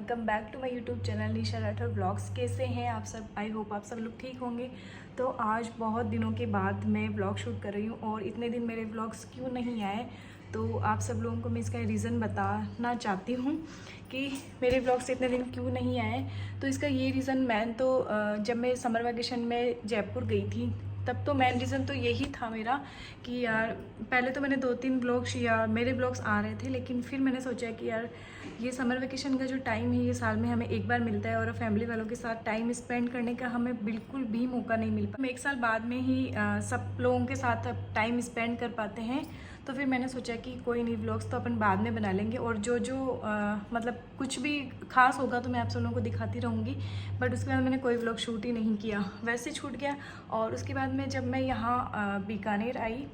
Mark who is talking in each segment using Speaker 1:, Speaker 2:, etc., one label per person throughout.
Speaker 1: Welcome back to my YouTube channel Nisha Rathore blogs. कैसे हैं आप सब? आई होप आप सब लोग ठीक होंगे। तो आज बहुत दिनों के बाद मैं ब्लॉग शूट कर रही हूँ और इतने दिन मेरे ब्लॉग्स क्यों नहीं आए, तो आप सब लोगों को मैं इसका रीज़न बताना चाहती हूँ कि मेरे ब्लॉग्स इतने दिन क्यों नहीं आए। तो इसका ये रीज़न जब मैं समर वेकेशन में जयपुर गई थी तब तो मेन रीज़न तो यही था मेरा कि यार पहले तो मैंने 2-3 ब्लॉग्स या मेरे ब्लॉग्स आ रहे थे, लेकिन फिर मैंने सोचा कि यार ये समर वेकेशन का जो टाइम है ये साल में हमें एक बार मिलता है और फैमिली वालों के साथ टाइम स्पेंड करने का हमें बिल्कुल भी मौका नहीं मिल पाता। हम एक साल बाद में ही सब लोगों के साथ टाइम स्पेंड कर पाते हैं। तो फिर मैंने सोचा कि कोई नहीं, ब्लॉग्स तो अपन बाद में बना लेंगे और जो मतलब कुछ भी खास होगा तो मैं आप सब लोगों को दिखाती रहूँगी। बट उसके बाद मैंने कोई ब्लॉग शूट ही नहीं किया, वैसे छूट गया। और उसके बाद में जब मैं यहाँ बीकानेर आई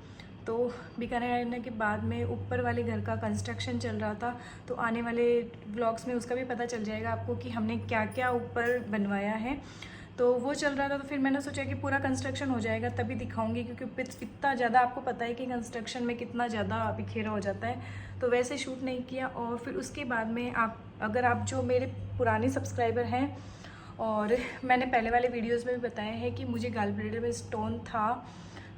Speaker 1: तो बीकानेर आने के बाद में ऊपर वाले घर का कंस्ट्रक्शन चल रहा था, तो आने वाले व्लॉग्स में उसका भी पता चल जाएगा आपको कि हमने क्या क्या ऊपर बनवाया है। तो वो चल रहा था, तो फिर मैंने सोचा कि पूरा कंस्ट्रक्शन हो जाएगा तभी दिखाऊंगी, क्योंकि इतना ज़्यादा आपको पता है कि कंस्ट्रक्शन में कितना ज़्यादा बिखेरा हो जाता है। तो वैसे शूट नहीं किया। और फिर उसके बाद में अगर आप जो मेरे पुराने सब्सक्राइबर हैं, और मैंने पहले वाले वीडियोज़ में भी बताया है कि मुझे गॉल ब्लैडर में स्टोन था,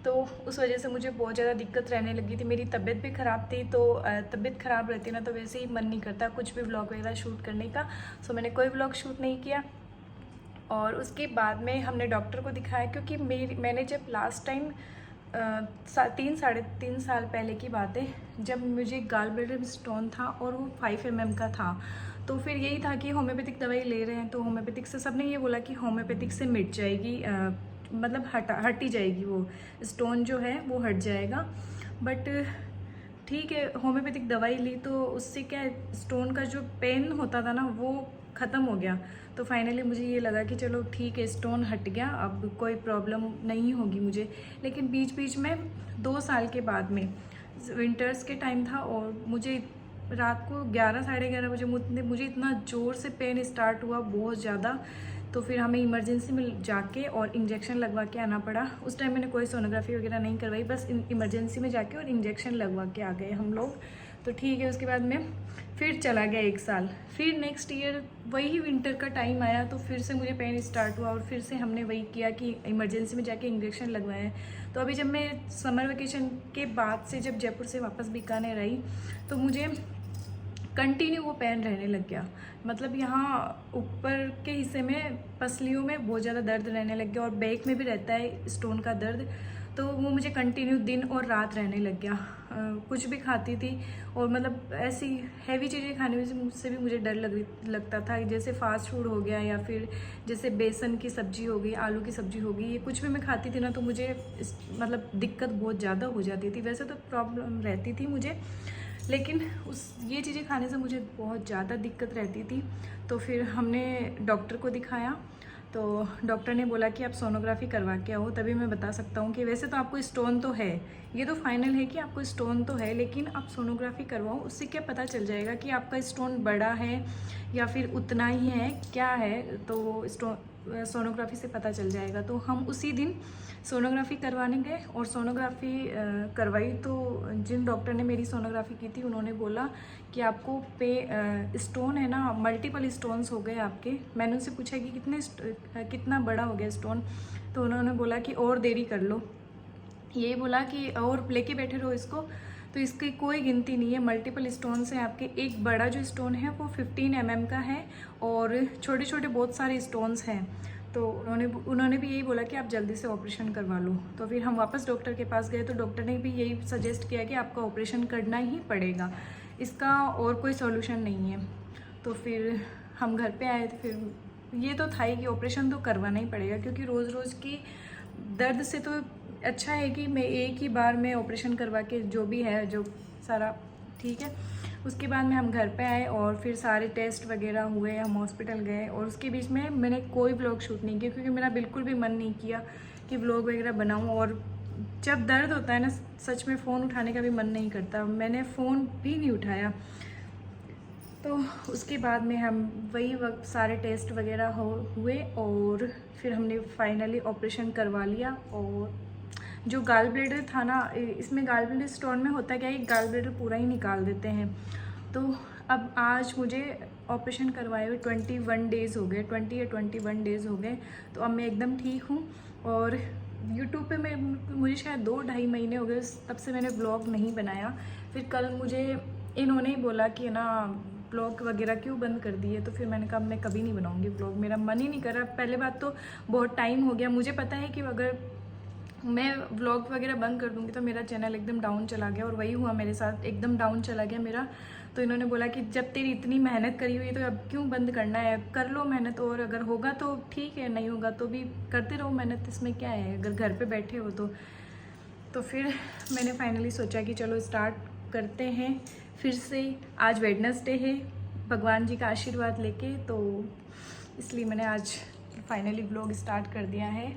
Speaker 1: तो उस वजह से मुझे बहुत ज़्यादा दिक्कत रहने लगी थी। मेरी तबीयत भी ख़राब थी, तो तबीयत ख़राब रहती ना तो वैसे ही मन नहीं करता कुछ भी व्लॉग वगैरह शूट करने का। सो मैंने कोई व्लॉग शूट नहीं किया। और उसके बाद में हमने डॉक्टर को दिखाया, क्योंकि मैंने जब लास्ट टाइम 3-3.5 साल पहले की बात है, जब मुझे गॉल ब्लैडर में स्टोन था और वो 5 mm का था। तो फिर यही था कि होम्योपैथिक दवाई ले रहे हैं, तो होम्योपैथिक से सबने ये बोला कि होम्योपैथिक से मिट जाएगी, मतलब हट ही जाएगी, वो स्टोन जो है वो हट जाएगा। बट ठीक है, होम्योपैथिक दवाई ली तो उससे क्या, स्टोन का जो पेन होता था ना वो ख़त्म हो गया। तो फाइनली मुझे ये लगा कि चलो ठीक है, स्टोन हट गया, अब कोई प्रॉब्लम नहीं होगी मुझे। लेकिन बीच बीच में 2 साल के बाद में विंटर्स के टाइम था और मुझे रात को 11-11:30 बजे मुझे इतना ज़ोर से पेन स्टार्ट हुआ, बहुत ज़्यादा। तो फिर हमें इमरजेंसी में जाके और इंजेक्शन लगवा के आना पड़ा। उस टाइम मैंने कोई सोनोग्राफी वगैरह नहीं करवाई, बस इमरजेंसी में जाके और इंजेक्शन लगवा के आ गए हम लोग। तो ठीक है, उसके बाद में फिर चला गया 1 साल। फिर नेक्स्ट ईयर वही विंटर का टाइम आया तो फिर से मुझे पेन स्टार्ट हुआ और फिर से हमने वही किया कि इमरजेंसी में जाके इंजेक्शन लगवाए। तो अभी जब मैं समर वेकेशन के बाद से जब जयपुर से वापस बीकानेर आई तो मुझे कंटिन्यू वो पेन रहने लग गया। मतलब यहाँ ऊपर के हिस्से में पसलियों में बहुत ज़्यादा दर्द रहने लग गया और बैक में भी रहता है स्टोन का दर्द। तो वो मुझे कंटिन्यू दिन और रात रहने लग गया। कुछ भी खाती थी और मतलब ऐसी हैवी चीज़ें खाने से भी मुझे डर लगता था, जैसे फास्ट फूड हो गया या फिर जैसे बेसन की सब्ज़ी हो गई, आलू की सब्ज़ी हो गई, ये कुछ भी मैं खाती थी ना तो मुझे मतलब दिक्कत बहुत ज़्यादा हो जाती थी। वैसे तो प्रॉब्लम रहती थी मुझे, लेकिन ये चीज़ें खाने से मुझे बहुत ज़्यादा दिक्कत रहती थी। तो फिर हमने डॉक्टर को दिखाया, तो डॉक्टर ने बोला कि आप सोनोग्राफी करवा के आओ, तभी मैं बता सकता हूँ कि वैसे तो आपको स्टोन तो है, ये तो फाइनल है कि आपको स्टोन तो है, लेकिन आप सोनोग्राफी करवाओ, उससे क्या पता चल जाएगा कि आपका स्टोन बड़ा है या फिर उतना ही है, क्या है। तो सोनोग्राफी से पता चल जाएगा। तो हम उसी दिन सोनोग्राफी करवाने गए और सोनोग्राफी करवाई। तो जिन डॉक्टर ने मेरी सोनोग्राफी की थी उन्होंने बोला कि आपको स्टोन है ना, मल्टीपल स्टोन्स हो गए आपके। मैंने उनसे पूछा कि कितना बड़ा हो गया स्टोन, तो उन्होंने बोला कि और देरी कर लो, यही बोला कि और लेके बैठे रहो इसको। तो इसकी कोई गिनती नहीं है, मल्टीपल स्टोन्स हैं आपके। एक बड़ा जो स्टोन है वो 15 mm का है और छोटे छोटे बहुत सारे स्टोन्स हैं। तो उन्होंने भी यही बोला कि आप जल्दी से ऑपरेशन करवा लो। तो फिर हम वापस डॉक्टर के पास गए तो डॉक्टर ने भी यही सजेस्ट किया कि आपका ऑपरेशन करना ही पड़ेगा, इसका और कोई सॉल्यूशन नहीं है। तो फिर हम घर पे आए। तो फिर ये तो था ही कि ऑपरेशन तो करवाना ही पड़ेगा, क्योंकि रोज़ रोज़ की दर्द से तो अच्छा है कि मैं एक ही बार में ऑपरेशन करवा के जो भी है जो सारा ठीक है। उसके बाद में हम घर पे आए और फिर सारे टेस्ट वगैरह हुए, हम हॉस्पिटल गए। और उसके बीच में मैंने कोई व्लॉग शूट नहीं किया, क्योंकि मेरा बिल्कुल भी मन नहीं किया कि व्लॉग वगैरह बनाऊं। और जब दर्द होता है ना, सच में फ़ोन उठाने का भी मन नहीं करता, मैंने फ़ोन भी नहीं उठाया। तो उसके बाद में हम वही वक्त सारे टेस्ट वगैरह हुए और फिर हमने फाइनली ऑपरेशन करवा लिया। और जो गॉल ब्लैडर था ना, इसमें गॉल ब्लैडर स्टोन में होता क्या है, गॉल ब्लैडर पूरा ही निकाल देते हैं। तो अब आज मुझे ऑपरेशन करवाए हुए 21 डेज़ हो गए, 20 या 21 डेज़ हो गए। तो अब मैं एकदम ठीक हूँ। और यूट्यूब पे मुझे शायद 2-2.5 महीने हो गए, तब से मैंने व्लॉग नहीं बनाया। फिर कल मुझे इन्होंने ही बोला कि ना व्लॉग वगैरह क्यों बंद कर दिए, तो फिर मैंने कहा मैं कभी नहीं बनाऊँगी व्लॉग, मेरा मन ही नहीं कर रहा। पहले बात तो बहुत टाइम हो गया, मुझे पता है कि अगर मैं व्लॉग वगैरह बंद कर दूँगी तो मेरा चैनल एकदम डाउन चला गया, और वही हुआ मेरे साथ, एकदम डाउन चला गया मेरा। तो इन्होंने बोला कि जब तेरी इतनी मेहनत करी हुई है तो अब क्यों बंद करना है, कर लो मेहनत, और अगर होगा तो ठीक है, नहीं होगा तो भी करते रहो मेहनत, इसमें क्या है अगर घर पे बैठे हो तो फिर मैंने फाइनली सोचा कि चलो स्टार्ट करते हैं फिर से। आज वेडनेसडे है, भगवान जी का आशीर्वाद लेके, तो इसलिए मैंने आज फाइनली व्लॉग स्टार्ट कर दिया है।